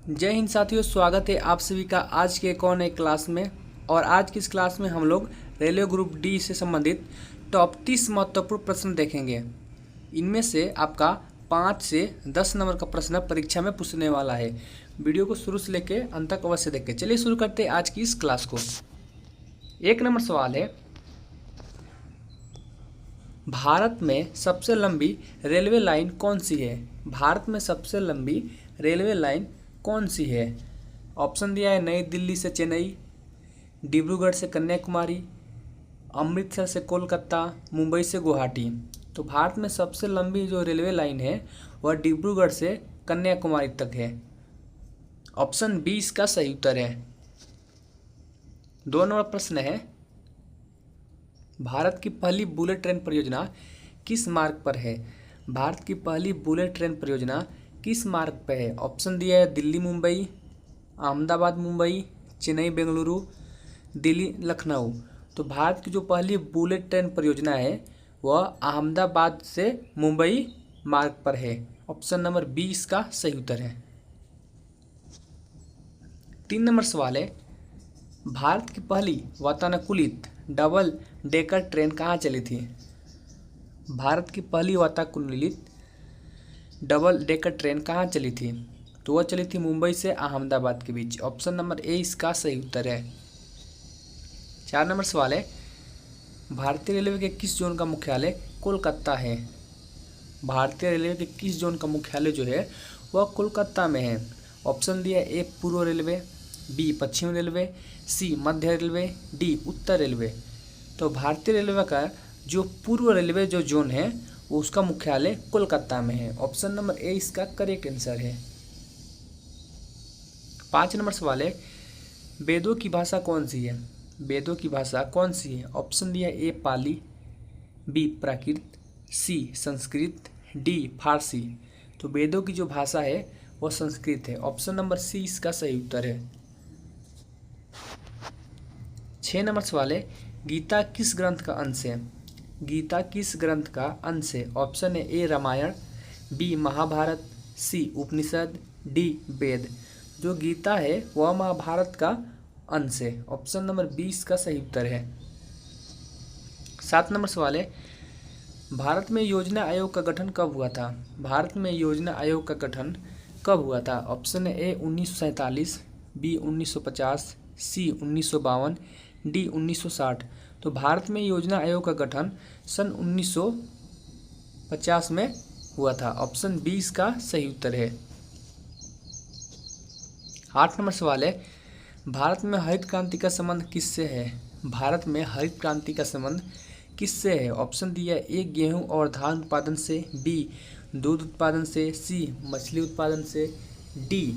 जय हिंद साथियों, स्वागत है आप सभी का आज के एक और नए क्लास में। और आज की इस क्लास में हम लोग रेलवे ग्रुप डी से संबंधित टॉप 30 महत्वपूर्ण प्रश्न देखेंगे। इनमें से आपका 5 से 10 नंबर का प्रश्न परीक्षा में पूछने वाला है। वीडियो को शुरू से लेकर अंत तक अवश्य देखें। चलिए शुरू करते हैं आज की इस क्लास को। 1 नंबर सवाल है, भारत में सबसे लंबी रेलवे लाइन कौन सी है? भारत में सबसे लंबी रेलवे लाइन कौन सी है? ऑप्शन दिया है नई दिल्ली से चेन्नई, डिब्रूगढ़ से कन्याकुमारी, अमृतसर से कोलकाता, मुंबई से गुवाहाटी। तो भारत में सबसे लंबी जो रेलवे लाइन है वह डिब्रूगढ़ से कन्याकुमारी तक है। ऑप्शन 20 का सही उत्तर है। 2 नंबर प्रश्न है, भारत की पहली बुलेट ट्रेन परियोजना किस मार्ग पर है? भारत की पहली बुलेट ट्रेन परियोजना किस मार्ग पर है? ऑप्शन दिया है दिल्ली मुंबई, अहमदाबाद मुंबई, चेन्नई बेंगलुरु, दिल्ली लखनऊ। तो भारत की जो पहली बुलेट ट्रेन परियोजना है वह अहमदाबाद से मुंबई मार्ग पर है। ऑप्शन नंबर 20 का सही उत्तर है। 3 नंबर सवाल है, भारत की पहली वातानुकूलित डबल डेकर ट्रेन कहाँ चली थी? भारत की पहली वातानुकूलित डबल डेकर ट्रेन कहाँ चली थी? तो वह चली थी मुंबई से अहमदाबाद के बीच। ऑप्शन नंबर ए इसका सही उत्तर है। 4 नंबर सवाल है, भारतीय रेलवे के किस जोन का मुख्यालय कोलकाता है? भारतीय रेलवे के किस जोन का मुख्यालय जो है वह कोलकाता में है। ऑप्शन दिया ए पूर्व रेलवे, बी पश्चिम रेलवे, सी मध्य रेलवे, डी उत्तर रेलवे। तो भारतीय रेलवे का जो पूर्व रेलवे जो जोन है उसका मुख्यालय कोलकाता में है। ऑप्शन नंबर ए इसका करेक्ट आंसर है। 5 नंबर सवाल है, वेदों की भाषा कौन सी है? वेदों की भाषा कौन सी है? ऑप्शन दिया ए पाली, बी प्राकृत, सी संस्कृत, डी फारसी। तो वेदों की जो भाषा है वह संस्कृत है। ऑप्शन नंबर सी इसका सही उत्तर है। 6 नंबर सवाल है, गीता किस ग्रंथ का अंश है? गीता किस ग्रंथ का अंश है? ऑप्शन है ए रामायण, बी महाभारत, सी उपनिषद, डी वेद। जो गीता है वह महाभारत का अंश है। ऑप्शन नंबर 20 का सही उत्तर है। 7 नंबर सवाल है, भारत में योजना आयोग का गठन कब हुआ था? भारत में योजना आयोग का गठन कब हुआ था? ऑप्शन है ए 1947, बी 1950, सी 1952, डी 1960। तो भारत में योजना आयोग का गठन सन 1950 में हुआ था। ऑप्शन 20 का सही उत्तर है। 8 नंबर सवाल है, भारत में हरित क्रांति का संबंध किससे है? भारत में हरित क्रांति का संबंध किससे है? ऑप्शन दिया ए गेहूं और धान उत्पादन से, बी दूध उत्पादन से, सी मछली उत्पादन से, डी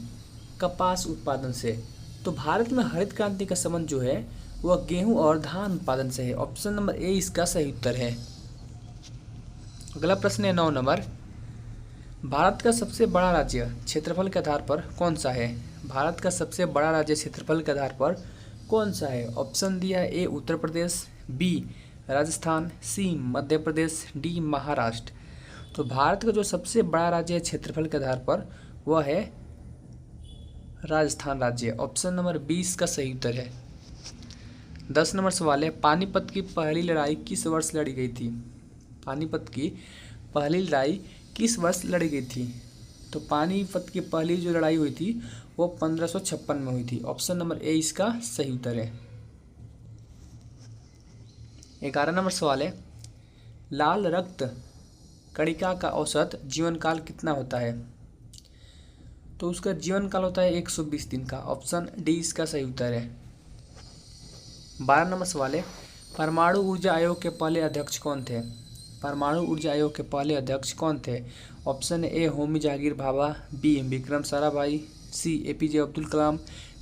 कपास उत्पादन से। तो भारत में हरित क्रांति का संबंध जो है वह गेहूं और धान उत्पादन से है। ऑप्शन नंबर ए इसका सही उत्तर है। अगला प्रश्न है 9 नंबर, भारत का सबसे बड़ा राज्य क्षेत्रफल के आधार पर कौन सा है? भारत का सबसे बड़ा राज्य क्षेत्रफल के आधार पर कौन सा है? ऑप्शन दिया है ए उत्तर प्रदेश, बी राजस्थान, सी मध्य प्रदेश, डी महाराष्ट्र। तो भारत का जो सबसे बड़ा राज्य है क्षेत्रफल के आधार पर वह है राजस्थान राज्य। ऑप्शन नंबर 20 का सही उत्तर है। 10 नंबर सवाल है, पानीपत की पहली लड़ाई किस वर्ष लड़ी गई थी? पानीपत की पहली लड़ाई किस वर्ष लड़ी गई थी? तो पानीपत की पहली जो लड़ाई हुई थी वो 1556 में हुई थी। ऑप्शन नंबर ए इसका सही उत्तर है। 11 नंबर सवाल है, लाल रक्त कणिका का औसत जीवन काल कितना होता है? तो उसका जीवन काल होता है 120 दिन का। ऑप्शन डी इसका सही उत्तर है। 12 नंबर सवाल है, परमाणु ऊर्जा आयोग के पहले अध्यक्ष कौन थे? परमाणु ऊर्जा आयोग के पहले अध्यक्ष कौन थे? Option A Homi Jehangir Bhabha, B Vikram Sarabhai, C APJ Abdul Kalam,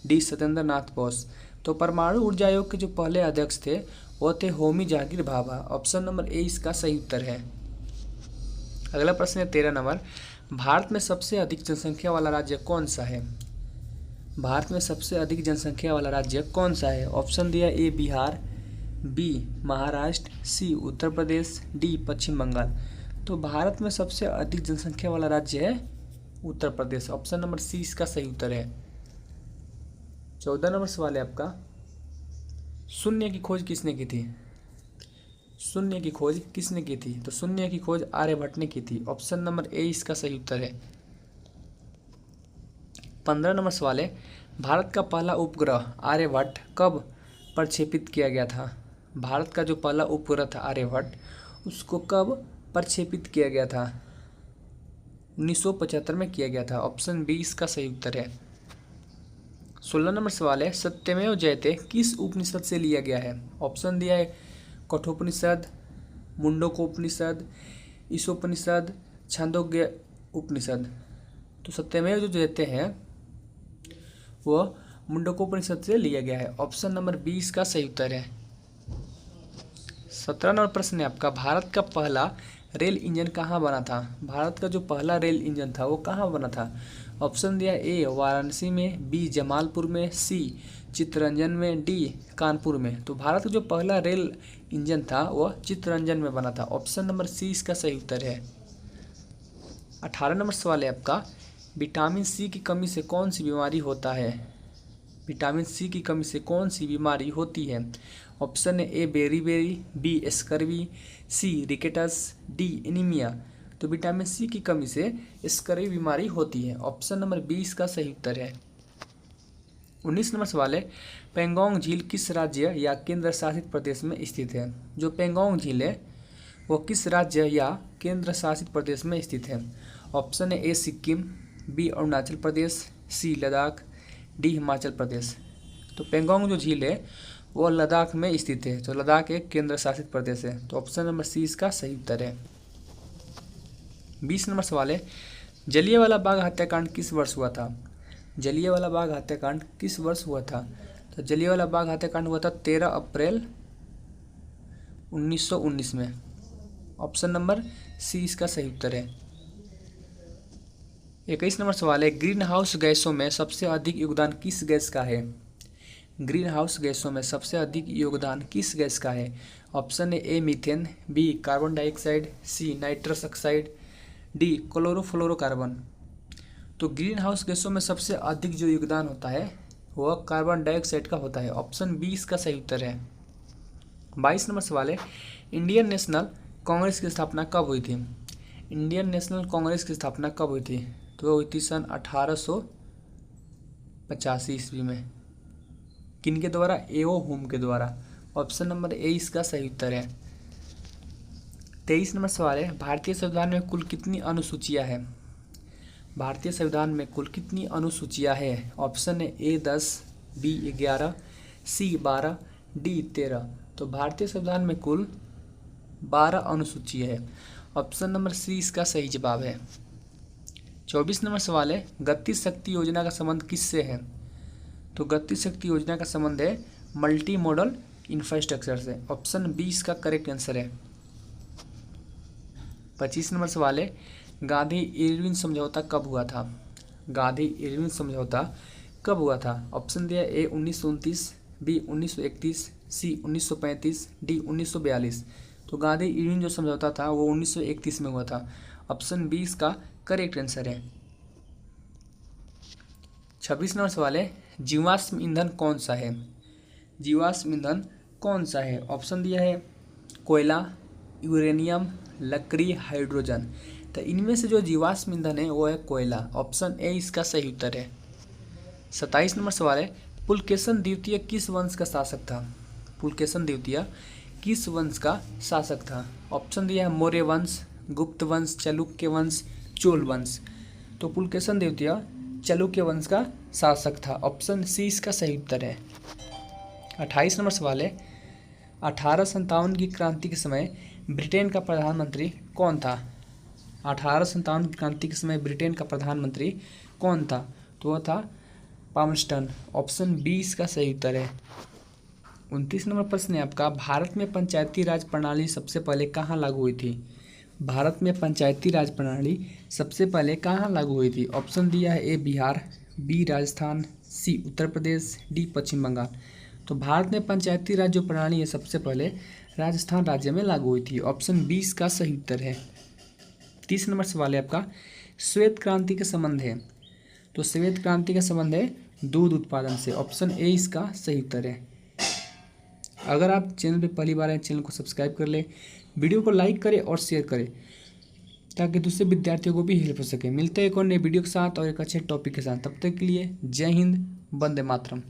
D Satyendra Nath Bose. तो परमाणु ऊर्जा आयोग के जो पहले अध्यक्ष थे वो थे Homi Jehangir Bhabha. Option number A इसका सही उत्तर है। अगला प्रश्न है 13 नंबर, भारत में सबसे अधिक जनसंख्या वाला राज्य कौन सा है? भारत में सबसे अधिक जनसंख्या वाला राज्य कौन सा है? ऑप्शन दिया ए बिहार, बी महाराष्ट्र, सी उत्तर प्रदेश, डी पश्चिम बंगाल। तो भारत में सबसे अधिक जनसंख्या वाला राज्य है Uttar Pradesh. Option number C इसका सही उत्तर है। 14 नंबर सवाल है आपका, शून्य की खोज किसने की थी? शून्य की खोज किसने की थी? तो शून्य की खोज आर्यभट्ट ने की थी। ऑप्शन नंबर ए इसका सही उत्तर है। 15 नंबर सवाल है, भारत का पहला उपग्रह आर्यभट्ट कब प्रक्षेपित किया गया था? भारत का जो पहला उपग्रह था आर्यभट्ट, उसको कब प्रक्षेपित किया गया था? 1975 में किया गया था। ऑप्शन बी इसका सही उत्तर है। 16 नंबर सवाल है, सत्यमेव जयते किस उपनिषद से लिया गया है? ऑप्शन दिया है कठोपनिषद, मुंडकोपनिषद, ईशोपनिषद, छांदोग्य उपनिषद। तो सत्यमेव जो जयते हैं वह मुंडकोपनिषद से लिया गया है। ऑप्शन नंबर 20 का सही उत्तर है। 17 नंबर प्रश्न है आपका, भारत का पहला रेल इंजन कहाँ बना था? भारत का जो पहला रेल इंजन था वो कहाँ बना था? ऑप्शन दिया ए वाराणसी में, बी जमालपुर में, सी चित्तरंजन में, डी कानपुर में। तो भारत का जो पहला रेल इंजन था वह चित्तरंजन में बना था। ऑप्शन नंबर सी इसका सही उत्तर है। 18 नंबर सवाल है आपका, विटामिन सी की कमी से कौन सी बीमारी होता है? विटामिन सी की कमी से कौन सी बीमारी होती है? ऑप्शन है ए बेरीबेरी, बी स्कर्वी, सी रिकेटस, डी एनीमिया। तो विटामिन सी की कमी से स्कर्वी बीमारी होती है। ऑप्शन नंबर 20 का सही उत्तर है। 19 नंबर सवाल है, पेंगोंग झील किस राज्य या केंद्र शासित प्रदेश में स्थित है? जो पेंगोंग झील है वो किस राज्य या केंद्र शासित प्रदेश में स्थित है? ऑप्शन है ए सिक्किम, बी अरुणाचल प्रदेश, सी लद्दाख, डी हिमाचल प्रदेश। तो पेंगोंग जो झील है वो लद्दाख में स्थित है। तो लद्दाख एक केंद्र शासित प्रदेश है। तो ऑप्शन नंबर सी इसका सही उत्तर है। 20 नंबर सवाल है, जलियांवाला बाग हत्याकांड किस वर्ष हुआ था? जलियांवाला बाग हत्याकांड किस वर्ष हुआ था? तो जलियांवाला बाग हत्याकांड हुआ था 13 अप्रैल 1919 में। ऑप्शन नंबर सी इसका सही उत्तर है। 21 नंबर सवाल है, ग्रीन हाउस गैसों में सबसे अधिक योगदान किस गैस का है? ग्रीन हाउस गैसों में सबसे अधिक योगदान किस गैस का है? ऑप्शन है A methane, B carbon dioxide, C nitrous oxide, D chlorofluorocarbon. तो ग्रीन हाउस गैसों में सबसे अधिक जो योगदान होता है वह कार्बन डाइऑक्साइड का होता है। ऑप्शन बी इसका सही उत्तर है। 22 नंबर सवाल है, इंडियन नेशनल कांग्रेस की स्थापना कब हुई थी? इंडियन नेशनल कांग्रेस की स्थापना कब हुई थी? तो वह हुई थी सन 1885 ईस्वी में। किनके द्वारा? एओ हुम के द्वारा। ऑप्शन नंबर ए इसका सही उत्तर है। 23 नंबर सवाल है, भारतीय संविधान में कुल कितनी अनुसूचियां हैं? भारतीय संविधान में कुल कितनी अनुसूचियां हैं? ऑप्शन है ए 10, बी 11, सी 12, डी 13। तो भारतीय संविधान में कुल 12 अनुसूचियां है। ऑप्शन नंबर सी इसका सही जवाब है। 24 नंबर सवाल है, गति शक्ति योजना का संबंध किससे है? तो गति शक्ति योजना का संबंध है मल्टी मॉडल इंफ्रास्ट्रक्चर से। ऑप्शन बी इसका करेक्ट आंसर है। 25 नंबर सवाल है, गांधी इरविन समझौता कब हुआ था? गांधी इरविन समझौता कब हुआ था? ऑप्शन दिया ए 1929, बी 1931, सी 1935, डी 1942। तो गांधी इरविन जो समझौता था वो 1931 में हुआ था। ऑप्शन बी इसका करेक्ट आंसर है। 26 नंबर सवाल है, जीवाश्म ईंधन कौन सा है? जीवाश्म ईंधन कौन सा है? ऑप्शन दिया है कोयला, यूरेनियम, लकड़ी, हाइड्रोजन। तो इनमें से जो जीवाश्म ईंधन है वो है कोयला। ऑप्शन ए इसका सही उत्तर है। 27 नंबर सवाल है, पुलकेशन द्वितीय किस वंश का शासक था? पुलकेशन द्वितीय किस वंश का शासक था? ऑप्शन दिया है मौर्य वंश, गुप्त वंश, चालुक्य वंश, चोल वंश। तो पुलकेशन द्वितीय चालुक्य वंश का शासक था। ऑप्शन सी इसका सही उत्तर है। 28 नंबर सवाल है, 1857 की क्रांति के समय ब्रिटेन का प्रधानमंत्री कौन था? 1857 की क्रांति के समय ब्रिटेन का प्रधानमंत्री कौन था? तो वह था पामस्टन। ऑप्शन बी इसका सही उत्तर है। 29 नंबर प्रश्न है आपका, भारत में पंचायती राज प्रणाली सबसे पहले कहाँ लागू हुई थी? भारत में पंचायती राज प्रणाली सबसे पहले कहाँ लागू हुई थी? ऑप्शन दिया है ए बिहार, बी राजस्थान, सी उत्तर प्रदेश, डी पश्चिम बंगाल। तो भारत में पंचायती राज जो प्रणाली है सबसे पहले राजस्थान राज्य में लागू हुई थी। ऑप्शन 20 का सही उत्तर है। 30 नंबर सवाल है आपका, श्वेत क्रांति का संबंध है? तो श्वेत क्रांति का संबंध है दूध उत्पादन से। ऑप्शन ए इसका सही उत्तर है। अगर आप चैनल पे पहली बार आए, चैनल को सब्सक्राइब कर ले, वीडियो को लाइक करें और शेयर करें ताकि दूसरे विद्यार्थियों को भी हेल्प हो सके। मिलते हैं एक और नए वीडियो के साथ और एक अच्छे टॉपिक के साथ। तब तक के लिए जय हिंद, वंदे मातरम।